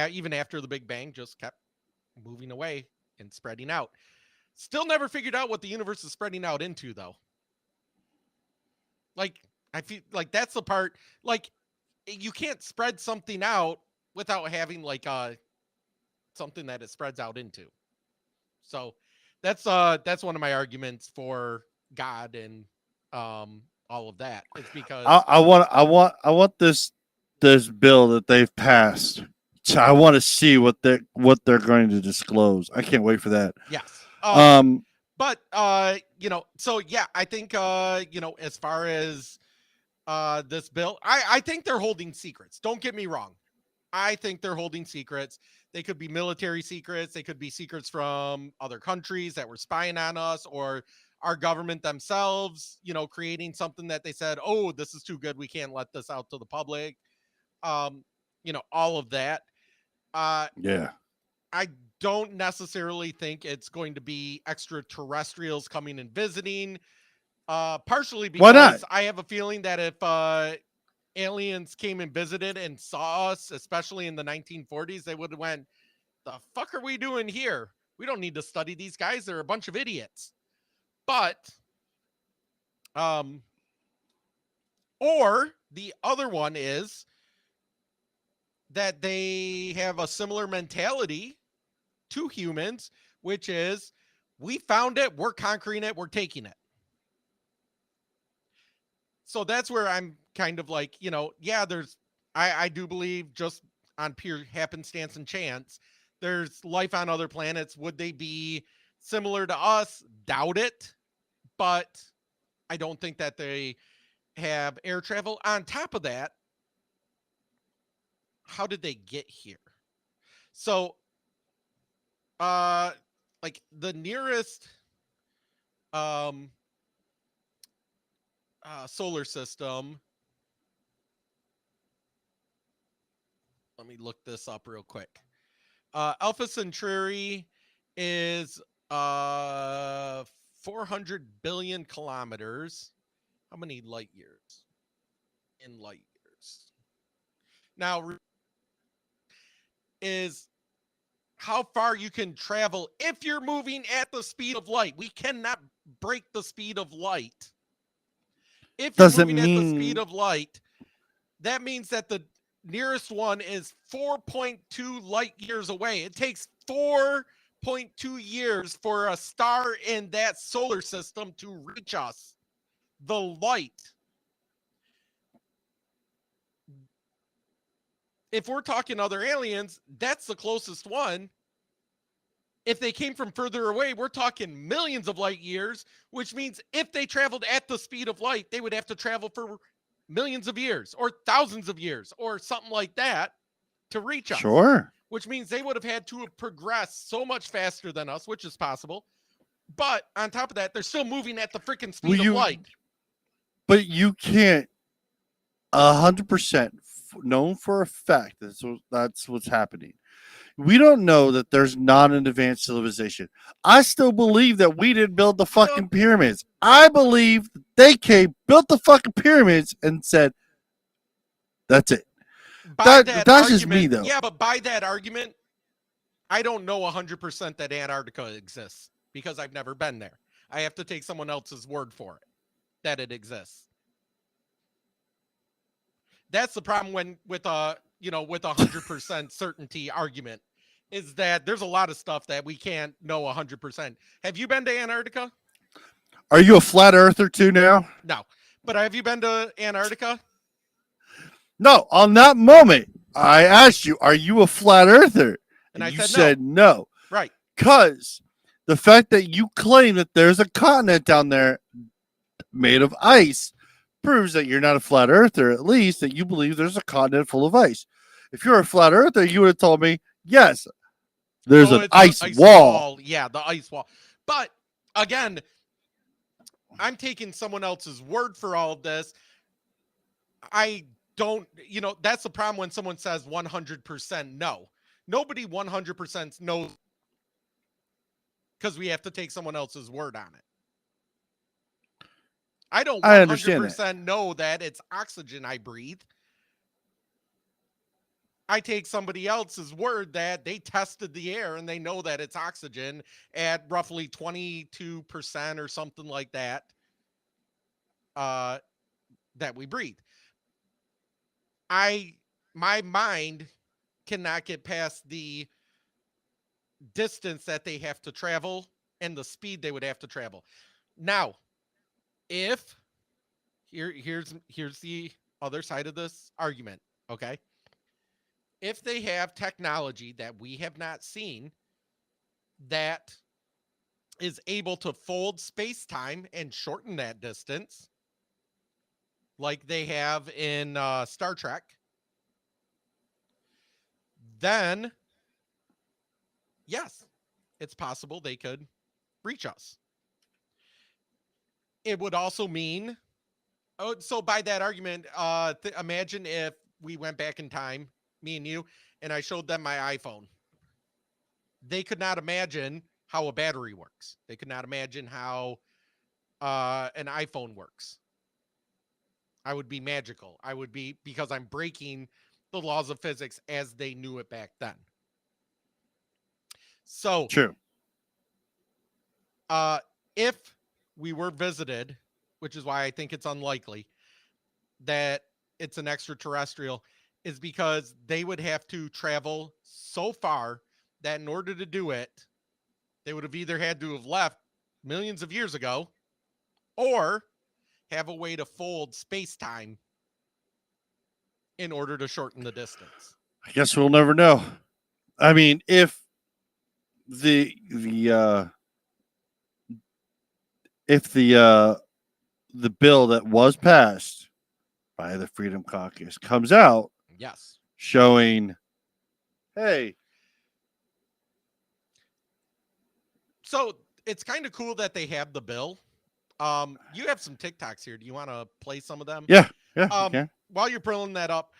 even after the Big Bang, just kept moving away and spreading out. Still never figured out what the universe is spreading out into, though. Like, I feel like that's the part. Like, you can't spread something out without having something that it spreads out into. So that's one of my arguments for God and all of that. It's because I want this bill that they've passed. So I want to see what they're going to disclose. I can't wait for that. yes. But So yeah, I think as far as this bill, I think they're holding secrets. Don't get me wrong. I think they're holding secrets. They could be military secrets. They could be secrets from other countries that were spying on us, or our government themselves, creating something that they said, oh, this is too good, we can't let this out to the public. All of that. yeah. I don't necessarily think it's going to be extraterrestrials coming and visiting. Partially because Why not? I have a feeling that if aliens came and visited and saw us, especially in the 1940s, they would have went, the fuck are we doing here? We don't need to study these guys. They're a bunch of idiots. But, or the other one is that they have a similar mentality to humans, which is, we found it, we're conquering it, we're taking it. So that's where I'm kind of like, I do believe, just on pure happenstance and chance, there's life on other planets. Would they be similar to us? Doubt it. But I don't think that they have air travel. On top of that, how did they get here? So, the nearest solar system. Let me look this up real quick. Alpha Centauri is 400 billion kilometers. How many light years? In light years. Now, is how far you can travel if you're moving at the speed of light. We cannot break the speed of light. If you're moving at the speed of light, that means that the nearest one is 4.2 light years away. It takes 4.2 years for a star in that solar system to reach us. The light. If we're talking other aliens, that's the closest one. If they came from further away, we're talking millions of light years, which means if they traveled at the speed of light, they would have to travel for millions of years or thousands of years or something like that to reach us. Sure. Which means they would have had to have progressed so much faster than us, which is possible. But on top of that, they're still moving at the freaking speed of light. But you can't 100% known for a fact that's what's happening. We don't know that there's not an advanced civilization. I still believe that we didn't build the fucking pyramids. I believe that they came, built the fucking pyramids, and said, that's it. by that's just me, argument- though. Yeah, but by that argument, I don't know 100% that Antarctica exists because I've never been there. I have to take someone else's word for it that it exists. That's the problem with a 100% certainty argument, is that there's a lot of stuff that we can't know 100%. Have you been to Antarctica? Are you a flat earther too now? No. But have you been to Antarctica? No. On that moment, I asked you, "Are you a flat earther?" And I you said said no. Right. Because the fact that you claim that there's a continent down there made of ice proves that you're not a flat earther, at least that you believe there's a continent full of ice. If you're a flat earther, you would have told me, yes, there's Oh, an it's the ice wall. Yeah, the ice wall. But again, I'm taking someone else's word for all of this. I don't, that's the problem when someone says 100% no. Nobody 100% knows, because we have to take someone else's word on it. I don't 100% know that it's oxygen I breathe. I take somebody else's word that they tested the air and they know that it's oxygen at roughly 22% or something like that, that we breathe. My mind cannot get past the distance that they have to travel and the speed they would have to travel. Now, if here's the other side of this argument, okay? If they have technology that we have not seen that is able to fold space-time and shorten that distance, like they have in Star Trek, then yes, it's possible they could reach us. It would also mean, so by that argument, imagine if we went back in time, me and you, and I showed them my iPhone. They could not imagine how a battery works. They could not imagine how an iPhone works. I would be magical. I would be, because I'm breaking the laws of physics as they knew it back then. So, True. If we were visited, which is why I think it's unlikely that it's an extraterrestrial, is because they would have to travel so far that in order to do it, they would have either had to have left millions of years ago or have a way to fold space-time in order to shorten the distance. I guess we'll never know. I mean, if the bill that was passed by the Freedom Caucus comes out, yes, showing, hey, so it's kind of cool that they have the bill. You have some TikToks here. Do you want to play some of them? yeah, okay. While you're pulling that up,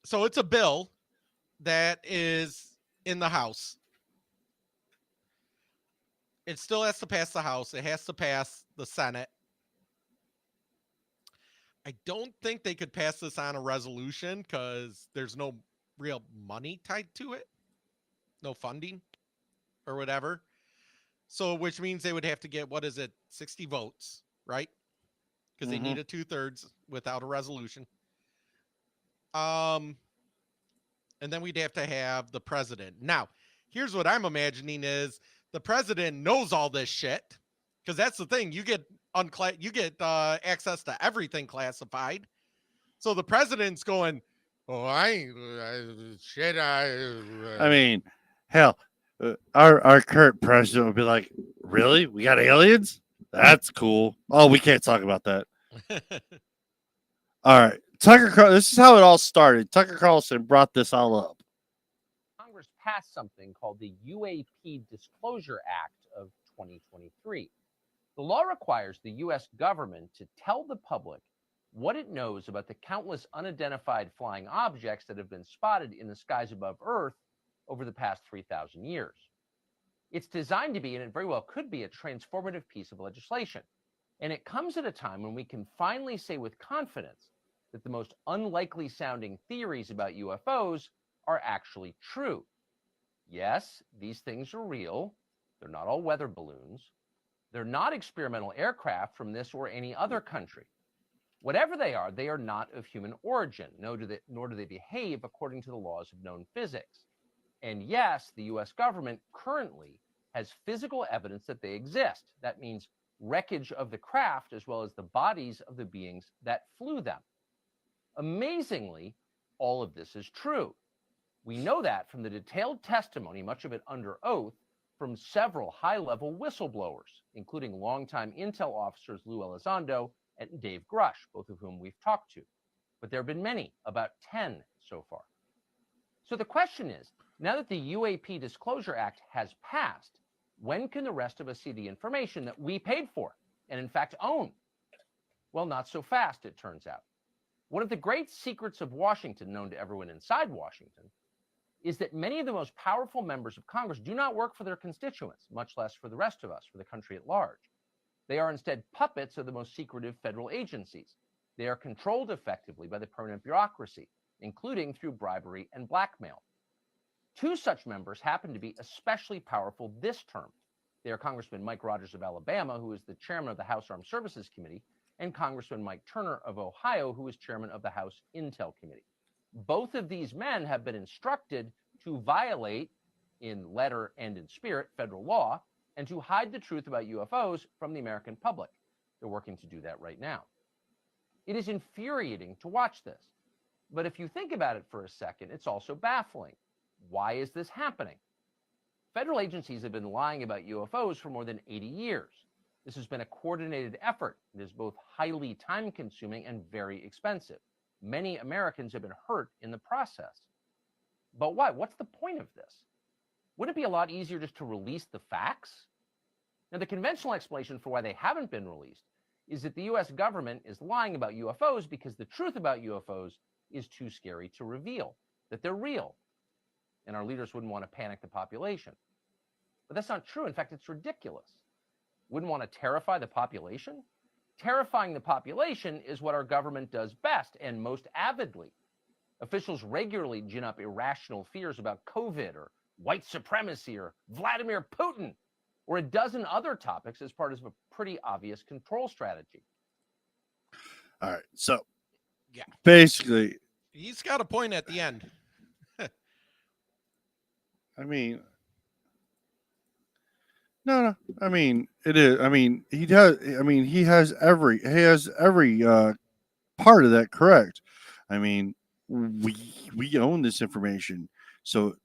so it's a bill that is in the House. It still has to pass the House. It has to pass the Senate. I don't think they could pass this on a resolution because there's no real money tied to it. No funding or whatever. So, which means they would have to get, 60 votes, right? Because they need a 2/3 without a resolution. And then we'd have to have the president. Now, here's what I'm imagining is the president knows all this shit, because that's the thing. You get access to everything classified. So the president's going, "Oh, I mean, hell, our current president would be like, really? We got aliens? That's cool. Oh, we can't talk about that. All right. This is how it all started. Tucker Carlson brought this all up. Congress passed something called the UAP Disclosure Act of 2023. The law requires the U.S. government to tell the public what it knows about the countless unidentified flying objects that have been spotted in the skies above Earth over the past 3,000 years. It's designed to be, and it very well could be, a transformative piece of legislation. And it comes at a time when we can finally say with confidence that the most unlikely sounding theories about UFOs are actually true. Yes, these things are real. They're not all weather balloons. They're not experimental aircraft from this or any other country. Whatever they are not of human origin, nor do they behave according to the laws of known physics. And yes, the US government currently has physical evidence that they exist. That means wreckage of the craft as well as the bodies of the beings that flew them. Amazingly, all of this is true. We know that from the detailed testimony, much of it under oath, from several high-level whistleblowers, including longtime intel officers Lou Elizondo and Dave Grush, both of whom we've talked to. But there have been many, about 10 so far. So the question is, now that the UAP Disclosure Act has passed, when can the rest of us see the information that we paid for and in fact own? Well, not so fast, it turns out. One of the great secrets of Washington, known to everyone inside Washington, is that many of the most powerful members of Congress do not work for their constituents, much less for the rest of us, for the country at large. They are instead puppets of the most secretive federal agencies. They are controlled effectively by the permanent bureaucracy, including through bribery and blackmail. Two such members happen to be especially powerful this term. They are Congressman Mike Rogers of Alabama, who is the chairman of the House Armed Services Committee, and Congressman Mike Turner of Ohio, who is chairman of the House Intel Committee. Both of these men have been instructed to violate, in letter and in spirit, federal law, and to hide the truth about UFOs from the American public. They're working to do that right now. It is infuriating to watch this. But if you think about it for a second, it's also baffling. Why is this happening? Federal agencies have been lying about UFOs for more than 80 years. This has been a coordinated effort. It is both highly time-consuming and very expensive. Many Americans have been hurt in the process. But why? What's the point of this? Wouldn't it be a lot easier just to release the facts? Now, the conventional explanation for why they haven't been released is that the US government is lying about UFOs because the truth about UFOs is too scary to reveal, that they're real, and our leaders wouldn't want to panic the population. But that's not true. In fact, it's ridiculous. Wouldn't want to terrify the population? Terrifying the population is what our government does best and most avidly. Officials regularly gin up irrational fears about COVID or white supremacy or Vladimir Putin or a dozen other topics as part of a pretty obvious control strategy. All right. So, Yeah. basically, He's got a point at the end. I mean, no. I mean, it is. I mean, he does. I mean, he has every part of that correct. I mean, we own this information, so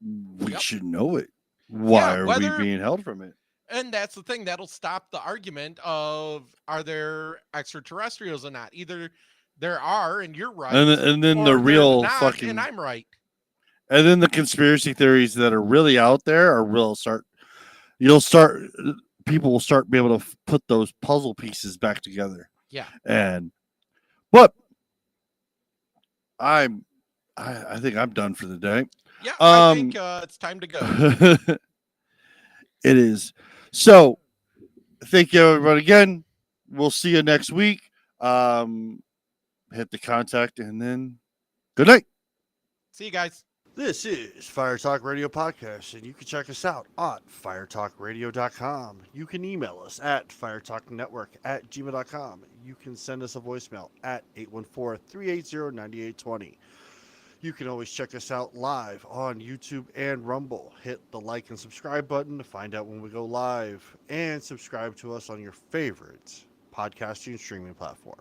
we Yep. should know it. Why Yeah, are whether- we being held from it? And that's the thing that'll stop the argument of are there extraterrestrials or not? Either there are, and you're right, And then or the there's real not, fucking, and I'm right. and then the conspiracy theories that are really out there are real. People will start be able to put those puzzle pieces back together. Yeah. But I think I'm done for the day. Yeah, I think it's time to go. It is. So thank you everybody again. We'll see you next week. Hit the contact and then good night. See you guys. This is Fire Talk Radio Podcast, and you can check us out on firetalkradio.com. You can email us at firetalknetwork@gmail.com. You can send us a voicemail at 814-380-9820. You can always check us out live on YouTube and Rumble. Hit the like and subscribe button to find out when we go live, and subscribe to us on your favorite podcasting and streaming platform.